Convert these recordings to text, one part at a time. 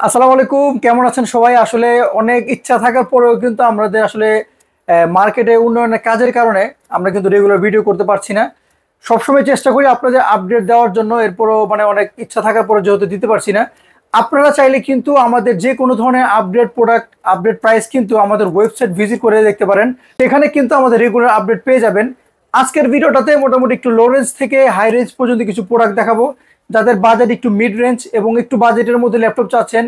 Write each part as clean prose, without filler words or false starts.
আসসালামু আলাইকুম, কেমন আছেন সবাই? আসলে অনেক ইচ্ছা থাকার পরেও কিন্তু আমাদের আসলে মার্কেটে উন্নয়নের কাজের কারণে আমরা কিন্তু রেগুলার ভিডিও করতে পারছি না। সবসময় চেষ্টা করি আপনাদের আপডেট দেওয়ার জন্য, এরপরও মানে অনেক ইচ্ছা থাকার পরে যেহেতু দিতে পারছি না। আপনারা চাইলে কিন্তু আমাদের যে কোনো ধরনের আপডেট প্রোডাক্ট, আপডেট প্রাইস কিন্তু আমাদের ওয়েবসাইট ভিজিট করে দেখতে পারেন। সেখানে কিন্তু আমাদের রেগুলার আপডেট পেয়ে যাবেন। আজকের ভিডিওটাতে মোটামুটি একটু লো রেঞ্জ থেকে হাই রেঞ্জ পর্যন্ত কিছু প্রোডাক্ট দেখাবো। যাদের বাজেট একটু মিড রেঞ্জ এবং একটু বাজেটের মধ্যে ল্যাপটপ চাচ্ছেন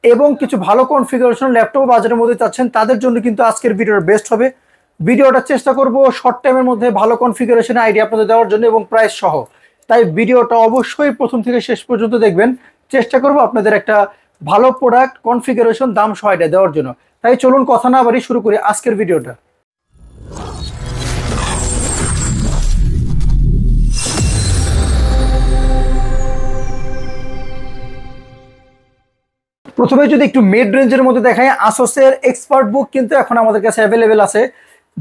এবং কিছু ভালো কনফিগারেশন ল্যাপটপ বাজারের মধ্যে চাচ্ছেন, তাদের জন্য কিন্তু আজকের ভিডিওটা বেস্ট হবে। ভিডিওটা চেষ্টা করব শর্ট টাইমের মধ্যে ভালো কনফিগারেশন আইডিয়া আপনাদের দেওয়ার জন্য এবং প্রাইস সহ। তাই ভিডিওটা অবশ্যই প্রথম থেকে শেষ পর্যন্ত দেখবেন। চেষ্টা করব আপনাদের একটা ভালো প্রোডাক্ট কনফিগারেশন দাম সহ আইডিয়া দেওয়ার জন্য। তাই চলুন কথা না বাড়ি শুরু করি আজকের ভিডিওটা। প্রথমে যদি একটু মিড রেঞ্জের মধ্যে দেখাই, আসোসের এক্সপার্ট বুক কিন্তু এখন আমাদের কাছে অ্যাভেলেবেল আছে,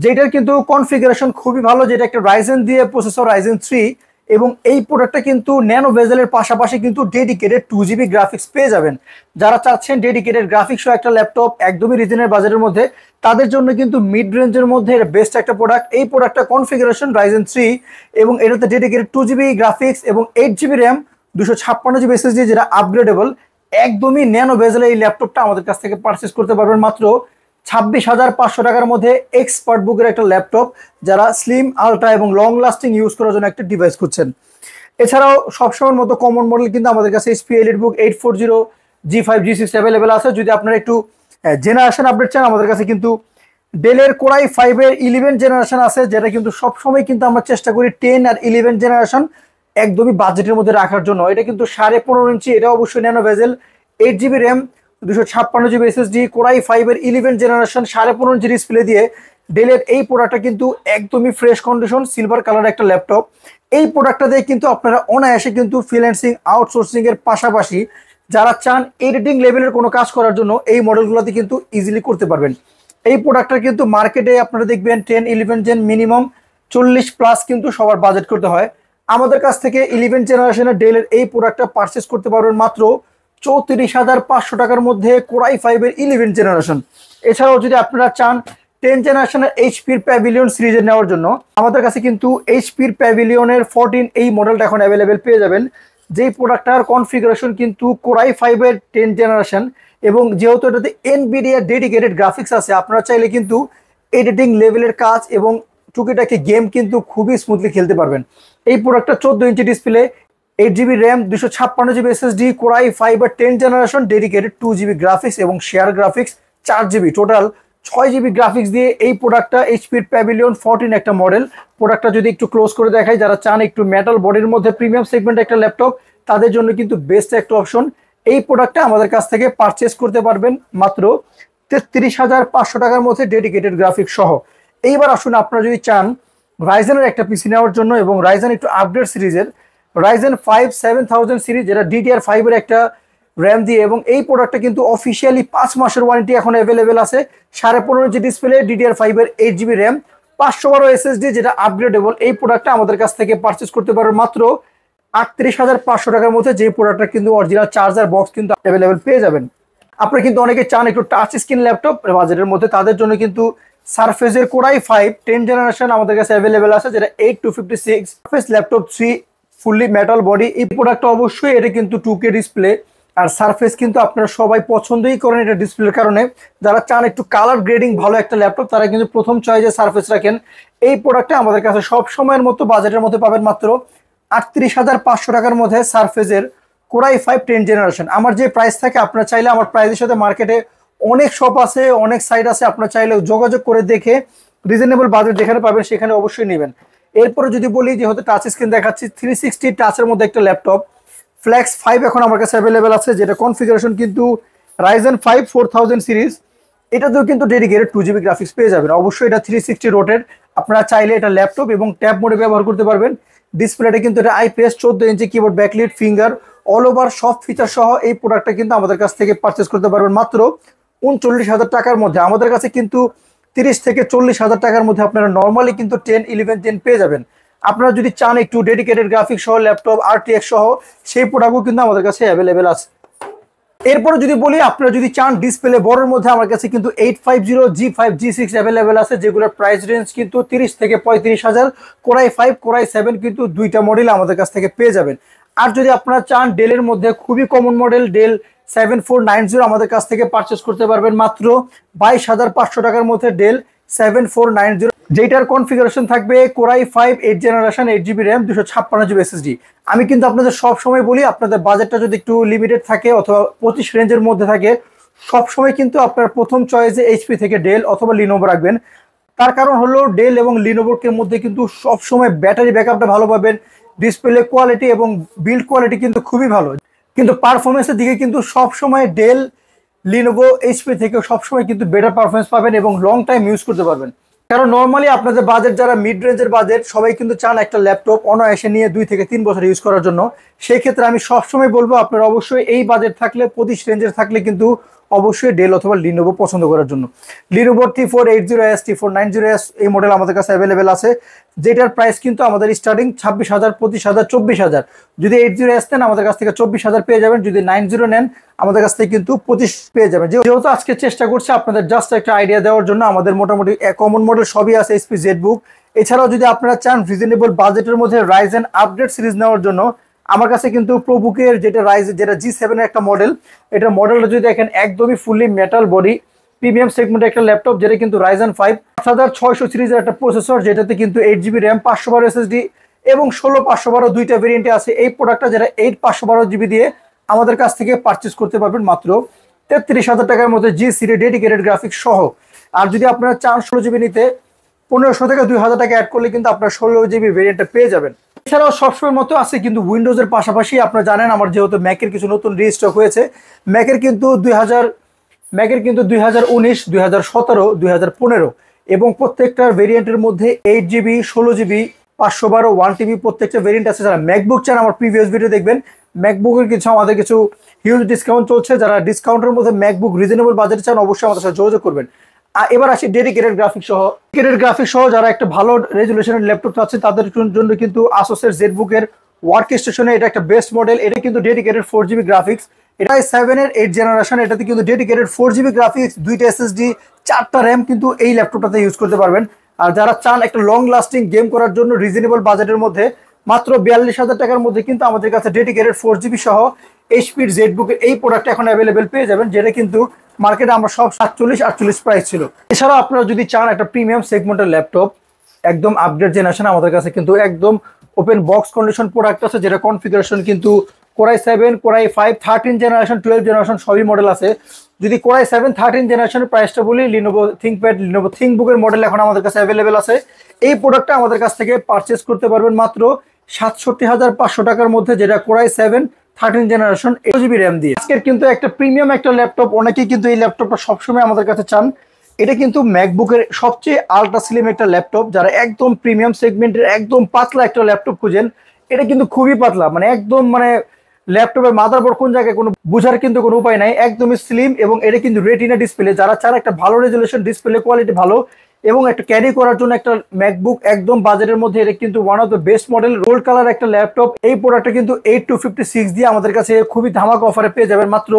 যেটার কিন্তু কনফিগারেশন খুবই ভালো, যেটা একটা রাইজেন দিয়ে প্রসেসর রাইজেন 3। এবং এই প্রোডাক্টটা কিন্তু ন্যানো বেজেলের পাশাপাশি কিন্তু ডেডিকেটেড 2GB গ্রাফিক্স পেয়ে যাবেন। যারা চাচ্ছেন ডেডিকেটেড গ্রাফিক্স সহ একটা ল্যাপটপ একদমই রিজনেবল বাজারের মধ্যে, তাদের জন্য কিন্তু মিড রেঞ্জের মধ্যে বেস্ট একটা প্রোডাক্ট। এই প্রোডাক্টটা কনফিগারেশন রাইজেন 3 এবং এটাতে ডেডিকেটেড 2GB গ্রাফিক্স এবং 8GB র্যাম, 256GB SSD, যেটা আপগ্রেডেবল। একদমই ন্যানো বেজেলের এই ল্যাপটপটা আমাদের কাছ থেকে পারচেস করতে পারবেন মাত্র 26,500 টাকার মধ্যে। এক্সপার্ট বুকের একটা ল্যাপটপ, যারা স্লিম, আলট্রা এবং লং লাস্টিং ইউজ করার জন্য একটা ডিভাইস খুঁজছেন। এছাড়াও সবসময়ের মতো কমন মডেল কিন্তু আমাদের কাছে HP EliteBook 840 G5 G6 available আছে। যদি আপনারা একটু জেনারেশন আপডেট চান, আমাদের কাছে কিন্তু ডেলের কোরাই 5 এর 11 জেনারেশন আছে, যেটা কিন্তু সবসময় কিন্তু আমরা চেষ্টা করি 10 আর 11 জেনারেশন একদমই বাজেটের মধ্যে রাখার জন্য। এটা কিন্তু 15.5 ইঞ্চি, এটা অবশ্যই ন্যানো বেজেল, 8GB RAM, 256GB SSD, core i 5 এর 11 জেনারেশন, 15.5 ইঞ্চি ডিসপ্লে দিয়ে ডেলের এই প্রোডাক্টটা কিন্তু একদমই ফ্রেশ কন্ডিশন, সিলভার কালার একটা ল্যাপটপ। এই প্রোডাক্টটা দিয়ে কিন্তু আপনারা অনায়াসে কিন্তু ফ্রিল্যান্সিং, আউটসোর্সিং এর পাশাপাশি যারা চান এডিটিং লেভেলের কোনো কাজ করার জন্য এই মডেলগুলোতে কিন্তু ইজিলি করতে পারবেন। এই প্রোডাক্টটা কিন্তু মার্কেটে আপনারা দেখবেন 10-11 জেন মিনিমাম 40+ কিন্তু সবার বাজেট করতে হয়। আমাদের কাছ থেকে 11 জেনারেশনের ডেলের এই প্রোডাক্টটা পারচেস করতে পারবেন মাত্র 34,500 টাকার মধ্যে, কোরাই 5 এর 11 জেনারেশন। এছাড়াও যদি আপনারা চান 10 জেনারেশনের এইচপির প্যাভিলিয়ন সিরিজের নেওয়ার জন্য, আমাদের কাছে কিন্তু এইচপির প্যাভিলিয়নের 14 এই মডেলটা এখন অ্যাভেলেবেল পেয়ে যাবেন। যেই প্রোডাক্টটার কনফিগারেশন কিন্তু কোরাই 5 এর 10 জেনারেশন, এবং যেহেতু এটাতে এনভিডিয়া ডেডিকেটেড গ্রাফিক্স আছে, আপনারা চাইলে কিন্তু এডিটিং লেভেলের কাজ এবং টুকিটাকি গেম কিন্তু খুবই স্মুথলি খেলতে পারবেন। এই প্রোডাক্টটা 14 inch display, 8GB RAM, 256GB SSD, core i 5 এর 10 জেনারেশন, ডেডিকেটেড 2GB গ্রাফিক্স এবং share graphics 4GB, total 6GB graphics দিয়ে এই প্রোডাক্টটা এইচপির প্যাভিলিয়ন 14 একটা মডেল। প্রোডাক্টটা যদি একটু ক্লোজ করে দেখাই, যারা চান একটু মেটাল বডির মধ্যে প্রিমিয়াম সেগমেন্ট একটা ল্যাপটপ, তাদের জন্য কিন্তু বেস্ট একটা অপশন। এই প্রোডাক্টটা আমাদের কাছ থেকে পারচেস করতে পারবেন মাত্র 33,500 টাকার মধ্যে, ডেডিকেটেড গ্রাফিক্স সহ। এইবার আসুন, আপনারা যদি চান রাইজেনের একটা পিসি নেওয়ার জন্য এবং রাইজেন একটু আপডেট সিরিজের, রাইজেন 5 7000 সিরিজ, যেটা DDR5 এর একটা র্যাম দিয়ে, এবং এই প্রোডাক্টটা কিন্তু অফিসিয়ালি 5 মাসের ওয়ারেন্টি এখন অ্যাভেলেবেল আছে। 15.5 ইঞ্চি ডিসপ্লে, DDR5 এর 8GB র্যাম, 512 SSD, যেটা আপগ্রেডেবল। এই প্রোডাক্টটা আমাদের কাছ থেকে পারচেস করতে পারবেন মাত্র 38,500 টাকার মধ্যে, যে প্রোডাক্টটা কিন্তু অরিজিনাল চার্জার বক্স কিন্তু অ্যাভেলেবেল পেয়ে যাবেন। আপনারা কিন্তু অনেকে চান একটু টাচ স্ক্রিন ল্যাপটপ বাজেটের মধ্যে, তাদের জন্য কিন্তু সারফেসের কোরাই 5 10 জেনারেশন আমাদের কাছে অ্যাভেলেবেল আছে, যেটা 8256 surface laptop 3 fully metal body. এই প্রোডাক্টটা অবশ্যই এটা কিন্তু 2K ডিসপ্লে, আর সারফেস কিন্তু আপনারা সবাই পছন্দই করেন এটা ডিসপ্লের কারণে। যারা চান একটু কালার গ্রেডিং ভালো একটা ল্যাপটপ, তারা কিন্তু প্রথম চয়েসে সারফেস রাখেন। এই প্রোডাক্টটা আমাদের কাছে সব সময়ের মতো বাজেটের মধ্যে পাবেন মাত্র 38,500 টাকার মধ্যে, সারফেসের কোরাই 5 10 জেনারেশন। আমার যে প্রাইস থাকে, আপনারা চাইলে আমার প্রাইসের সাথে মার্কেটে অনেক শপ আছে, অনেক সাইট আছে, আপনারা চাইলে যোগাযোগ করে দেখে রিজনেবল বাজেট যেখানে পাবেন সেখানে অবশ্যই নেবেন। এরপরে যদি বলি, যেহেতু টাচ স্ক্রিন দেখাচ্ছি, 360 টাচের মধ্যে একটা ল্যাপটপ ফ্ল্যাক্স 5 এখন আমার কাছে অ্যাভেলেবেল আছে, যেটা কনফিগারেশন কিন্তু রাইজেন 5 4000 সিরিজ। এটাতেও কিন্তু ডেডিকেটেড 2GB গ্রাফিক্স পেয়ে যাবেন। অবশ্যই এটা 360 রোটেড, আপনারা চাইলে এটা ল্যাপটপ এবং ট্যাব মোডে ব্যবহার করতে পারবেন। ডিসপ্লেটা কিন্তু এটা IPS 14 inch, keyboard backlit, finger, all over সব ফিচার সহ এই প্রোডাক্টটা কিন্তু আমাদের কাছ থেকে পারচেস করতে পারবেন মাত্র 39,000 টাকার মধ্যে। আমাদের কাছে কিন্তু 30 থেকে 40,000 টাকার মধ্যে আপনারা নর্মালি কিন্তু 10-11 10 পেয়ে যাবেন। আপনারা যদি চান একটু ডেডিকেটেড গ্রাফিক্স সহ ল্যাপটপ RTX সহ, সেই প্রোডাক্টও কিন্তু আমাদের কাছে অ্যাভেলেবেল আছে। এরপরে যদি বলি আপনারা যদি চান ডিসপ্লে বড়ের মধ্যে আমার কাছে কিন্তু 850 G5 G6 অ্যাভেলেবেল আছে, যেগুলোর প্রাইস রেঞ্জ কিন্তু 30 থেকে 35,000। কোরাই 5 কোরাই 7 কিন্তু দুইটা মডেল আমাদের কাছ থেকে পেয়ে যাবেন। আর যদি আপনারা চান ডেলের মধ্যে খুবই কমন মডেল ডেল 7490 আমাদের কাছ থেকে পারচেস করতে পারবেন মাত্র 22,500 টাকার মধ্যে ডেল 7490, যেটার কনফিগারেশন থাকবে core i 5 8 generation 8GB RAM 256GB SSD। আমি কিন্তু আপনাদের সব সময় বলি আপনাদের বাজেটটা যদি একটু লিমিটেড থাকে অথবা 25 রেঞ্জের মধ্যে থাকে, সব সময় কিন্তু আপনার প্রথম চয়েসে এইচপি থেকে ডেল অথবা লিনোভো রাখবেন। তার কারণ হলো ডেল এবং লিনোভোর মধ্যে কিন্তু সব সময় ব্যাটারি ব্যাকআপটা ভালো পাবেন, ডিসপ্লে কোয়ালিটি এবং বিল্ড কোয়ালিটি কিন্তু খুবই ভালো, কিন্তু পারফরমেন্সের দিকে কিন্তু সব সময় ডেল লিনোভো এইচপি থেকে সবসময় কিন্তু বেটার পারফরমেন্স পাবেন এবং লং টাইম ইউজ করতে পারবেন। কারণ নর্মালি আপনাদের বাজেট যারা মিড রেঞ্জের বাজেট সবাই কিন্তু চান একটা ল্যাপটপ অনায়াসে নিয়ে 2 থেকে 3 বছর ইউজ করার জন্য। সেই ক্ষেত্রে আমি সবসময় বলবো আপনারা অবশ্যই এই বাজেট থাকলে 25 রেঞ্জের থাকলে কিন্তু অবশ্যই ডেল অথবা লিনোভো পছন্দ করার জন্য। লিনোভো T480S T490S এই মডেল আমাদের কাছে অ্যাভেলেবেল আছে, যেটার প্রাইস কিন্তু আমাদের স্টার্টিং 26,000 25,000 24,000। যদি 80S নেন আমাদের কাছ থেকে 24,000 পেয়ে যাবেন, যদি 90 নেন আমাদের কাছ থেকে কিন্তু 25 পেয়ে যাবেন। যেহেতু আজকে চেষ্টা করছি আপনাদের জাস্ট একটা আইডিয়া দেওয়ার জন্য, আমাদের মোটামুটি কমন মডেল সবই আছে এইচপি জেটবুক। এছাড়াও যদি আপনারা চান রিজনেবল বাজেটের মধ্যে রাইজেন আপডেট সিরিজ নেওয়ার জন্য আমার কাছে কিন্তু প্রোবুকের যেটা G7 এর একটা মডেল, এটার মডেলটা যদি দেখেন একদমই ফুললি মেটাল বডি প্রিমিয়াম সেগমেন্টের একটা ল্যাপটপ, যেটা কিন্তু রাইজেন 5 5600 সিরিজের একটা প্রসেসর, যেটাতে কিন্তু 8GB র্যাম 512 SSD এবং 16 512 দুইটা ভেরিয়েন্টে আছে। এই প্রোডাক্টটা যেটা 8 512GB দিয়ে আমাদের কাছ থেকে পারচেস করতে পারবেন মাত্র 33,000 টাকার মধ্যে জি সিরি ডেডিকেটেড গ্রাফিক্স সহ। আর যদি আপনারা চান 16GB নিতে 1500 থেকে 2000 টাকা অ্যাড করলে কিন্তু আপনারা 16GB ভেরিয়েন্টটা পেয়ে যাবেন। এছাড়াও সবসময়ের মতো আছে কিন্তু উইন্ডোজের পাশাপাশি আপনারা জানেন আমার যেহেতু ম্যাকের কিছু নতুন রিস্টক হয়েছে, ম্যাকের কিন্তু 2019 2017 2015 এবং প্রত্যেকটার ভেরিয়েন্টের মধ্যে 8GB 16GB 512 1TB প্রত্যেকটা ভেরিয়েন্ট আছে। যারা ম্যাকবুক চান আমার প্রিভিয়াস ভিডিও দেখবেন, ম্যাকবুকের কিছু আমাদের কিছু হিউজ ডিসকাউন্ট চলছে, যারা ডিসকাউন্টের মধ্যে ম্যাকবুক রিজনেবল বাজেট চান অবশ্যই আমাদের সাথে যোগাযোগ করবেন। এবার আসি ডেডিকেটেড গ্রাফিক্স সহ যারা একটা ভালো রেজুলেশনের ল্যাপটপ আছে তাদের জন্য কিন্তু আসুসের জেটবুকের ওয়ার্ক স্টেশনে এটা একটা বেস্ট মডেল। এটা কিন্তু ডেডিকেটেড 4GB গ্রাফিক্স, এটা 7 এর 8 জেনারেশন, এটাতে কিন্তু ডেডিকেটেড 4GB গ্রাফিক্স 2টা SSD 4টা র্যাম কিন্তু এই ল্যাপটপটাতে ইউজ করতে পারবেন। আর যারা চান একটা লং লাস্টিং গেম করার জন্য রিজনেবল বাজেটের মধ্যে মাত্র 42,000 টাকার মধ্যে কিন্তু আমাদের কাছে ডেডিকেটেড 4GB সহ এইচপির জেটবুকের এই প্রোডাক্ট এখন অ্যাভেলেবেল পেয়ে যাবেন, যেটা কিন্তু মার্কেটে আমরা সব 47-48 প্রাইস ছিল। এছাড়াও আপনারা যদি চান একটা প্রিমিয়াম সেগমেন্টের ল্যাপটপ একদম আপডেট জেনারেশন, আমাদের কাছে কিন্তু একদম ওপেন বক্স কন্ডিশন প্রোডাক্ট আছে, যেটা কনফিগারেশন কিন্তু কোরাই 7 কোরাই 5 13 জেনারেশন 12 জেনারেশন সবই মডেল আছে। যদি কোরাই 7 13 জেনারেশনের প্রাইসটা বলি, লিনোভো থিংকপ্যাড লিনোভো থিংকবুকের মডেল এখন আমাদের কাছে অ্যাভেলেবেল আছে। এই প্রোডাক্টটা আমাদের কাছ থেকে পারচেস করতে পারবেন মাত্র 67,500 টাকার মধ্যে, যেটা কোরাই 7 13 জেনারেশন 8GB র্যাম দিয়ে। আজকের কিন্তু একটা প্রিমিয়াম একটা ল্যাপটপ, অনেকেই কিন্তু এই ল্যাপটপটা সবসময় আমাদের কাছে চান। এটা কিন্তু ম্যাকবুকের সবচেয়ে আলট্রা স্লিম একটা ল্যাপটপ, যারা একদম প্রিমিয়াম সেগমেন্টের একদম পাতলা একটা ল্যাপটপ খুঁজেন, এটা কিন্তু খুবই পাতলা, মানে একদম মানে ল্যাপটপের মাদারবোর্ড কোন জায়গায় কোনো বুঝার কিন্তু কোনো উপায় নাই, একদমই স্লিম। এবং এটা কিন্তু রেটিনা ডিসপ্লে, যারা চান একটা ভালো রেজুলেশন ডিসপ্লে কোয়ালিটি ভালো এবং একটা ক্যারি করার জন্য একটা ম্যাকবুক একদম বাজেটের মধ্যে, এটা কিন্তু one of the best model gold colour একটা ল্যাপটপ। এই প্রোডাক্টটা কিন্তু 8256 দিয়ে আমাদের কাছে খুবই ধামাকা অফারে পেয়ে যাবেন মাত্র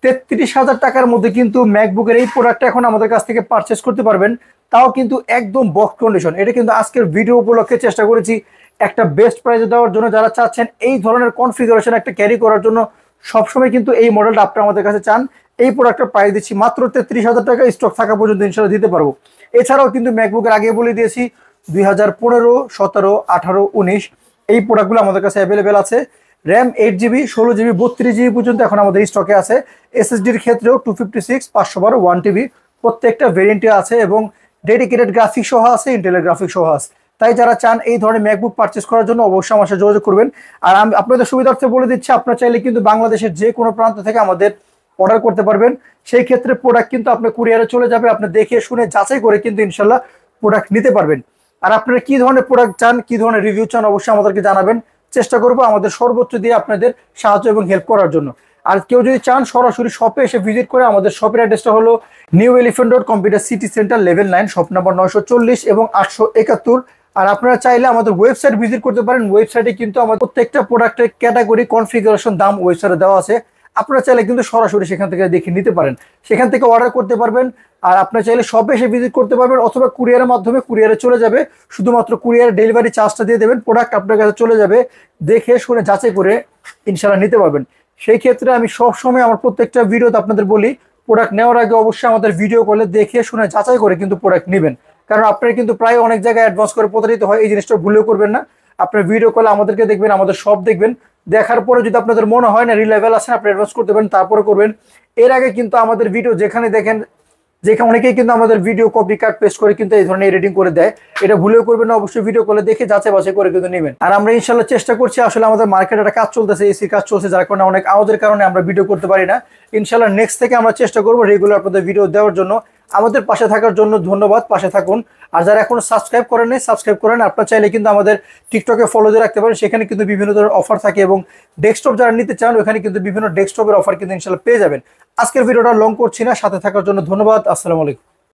33,000 টাকার মধ্যে কিন্তু ম্যাকবুকের এই প্রোডাক্টটা এখন আমাদের কাছ থেকে পারচেস করতে পারবেন, তাও কিন্তু একদম বক্স কন্ডিশন। এটা কিন্তু আজকের ভিডিও উপলক্ষে চেষ্টা করেছি একটা বেস্ট প্রাইসে দেওয়ার জন্য। যারা চাচ্ছেন এই ধরনের কনফিগারেশন একটা ক্যারি করার জন্য সবসময় কিন্তু এই মডেলটা আপনারা আমাদের কাছে চান, এই প্রোডাক্টের প্রাইস দিচ্ছি মাত্র 33,000 টাকা, স্টক থাকা পর্যন্ত ইনশাআল্লাহ দিতে পারবো। এছাড়াও কিন্তু ম্যাকবুকের আগে বলে দিয়েছি 2015 17 18 19 এই প্রোডাক্টগুলো আমাদের কাছে অ্যাভেলেবেল আছে। র্যাম 8GB 16GB 32GB পর্যন্ত এখন আমাদের স্টকে আছে। এসএসডির ক্ষেত্রেও 256 512 1TB প্রত্যেকটা ভেরিয়েন্টে আছে এবং ডেডিকেটেড গ্রাফিক্স সহ আছে, ইন্টেলের গ্রাফিক্স সহ আছে। তাই যারা চান এই ধরনের ম্যাকবুক পারচেস করার জন্য অবশ্যই আমার সাথে যোগাযোগ করবেন। আর আমি আপনাদের সুবিধার্থে বলে দিচ্ছি, আপনারা চাইলে কিন্তু বাংলাদেশের যে কোনো প্রান্ত থেকে আমাদের অর্ডার করতে পারবেন। সেই ক্ষেত্রে প্রোডাক্ট কিন্তু আপনার কুরিয়ারে চলে যাবে, আপনি দেখে শুনে যাচাই করে কিন্তু ইনশাল্লাহ প্রোডাক্ট নিতে পারবেন। আর আপনারা কি ধরনের প্রোডাক্ট চান, কি ধরনের রিভিউ চান অবশ্যই আমাদেরকে জানাবেন, চেষ্টা করবো আমাদের সর্বোচ্চ দিয়ে আপনাদের সাহায্য এবং হেল্প করার জন্য। আর কেউ যদি চান সরাসরি শপে এসে ভিজিট করে, আমাদের শপের অ্যাড্রেসটা হলো new elephant road computer city centre level 9 shop number 940 এবং 871। আর আপনারা চাইলে আমাদের ওয়েবসাইট ভিজিট করতে পারেন। ওয়েবসাইটে কিন্তু আমাদের প্রত্যেকটা প্রোডাক্টের ক্যাটাগরি কনফিগারেশন দাম ওয়েবসাইটে দেওয়া আছে। আপনারা চাইলে কিন্তু সরাসরি সেখান থেকে দেখে নিতে পারেন, সেখান থেকে অর্ডার করতে পারবেন। আর আপনারা চাইলে শপে এসে ভিজিট করতে পারবেন, অথবা কুরিয়ারের মাধ্যমে কুরিয়ারে চলে যাবে, শুধুমাত্র কুরিয়ার ডেলিভারি চার্জটা দিয়ে দেবেন, প্রোডাক্ট আপনার কাছে চলে যাবে, দেখে শুনে যাচাই করে ইনশাআল্লাহ নিতে পারবেন। সেই ক্ষেত্রে আমি সবসময় আমার প্রত্যেকটা ভিডিওতে আপনাদের বলি, প্রোডাক্ট নেওয়ার আগে অবশ্যই আমাদের ভিডিও কলে দেখে শুনে যাচাই করে কিন্তু প্রোডাক্ট নেবেন। কারণ আপনারা কিন্তু প্রায় অনেক জায়গায় অ্যাডভান্স করে প্রতারিত হয়, এই জিনিসটা ভুলেও করবেন না। আপনার ভিডিও কলে আমাদেরকে দেখবেন, আমাদের সব দেখবেন, দেখার পরে যদি আপনাদের মনে হয় না রিলেভেল আছেন, আপনি অ্যাডভান্স করতে পারেন, তারপরে করবেন। এর আগে কিন্তু আমাদের ভিডিও যেখানে দেখেন, যেখানে অনেকেই কিন্তু আমাদের ভিডিও কপি কাট পেস্ট করে কিন্তু এই ধরনের এডিটিং করে দেয়, এটা ভুলেও করবেন না, অবশ্যই ভিডিও কলে দেখে যাচাই বাছাই করে কিন্তু নেবেন। আর আমরা ইনশাল্লাহ চেষ্টা করছি, আসলে আমাদের মার্কেটে একটা কাজ চলতেছে, এসি কাজ চলছে, যার কারণে অনেক আওয়াজের কারণে আমরা ভিডিও করতে পারি না। ইনশাল্লাহ নেক্সট থেকে আমরা চেষ্টা করবো রেগুলার আপনাদের ভিডিও দেওয়ার জন্য। আমাদের পাশে থাকার জন্য ধন্যবাদ, পাশে থাকুন। আর যারা এখনো সাবস্ক্রাইব করেন নাই, সাবস্ক্রাইব করেন। আপনারা চাইলে কিন্তু আমাদের টিকটকে ফলো দিয়ে রাখতে পারেন, সেখানে কিন্তু বিভিন্ন ধরনের অফার থাকে, এবং ডেস্কটপ যারা নিতে চান ওখানে কিন্তু বিভিন্ন ডেস্কটপের অফার কিন্তু ইনশাল্লাহ পেয়ে যাবেন। আজকের ভিডিওটা লং করছি না, সাথে থাকার জন্য ধন্যবাদ। আসসালামু আলাইকুম।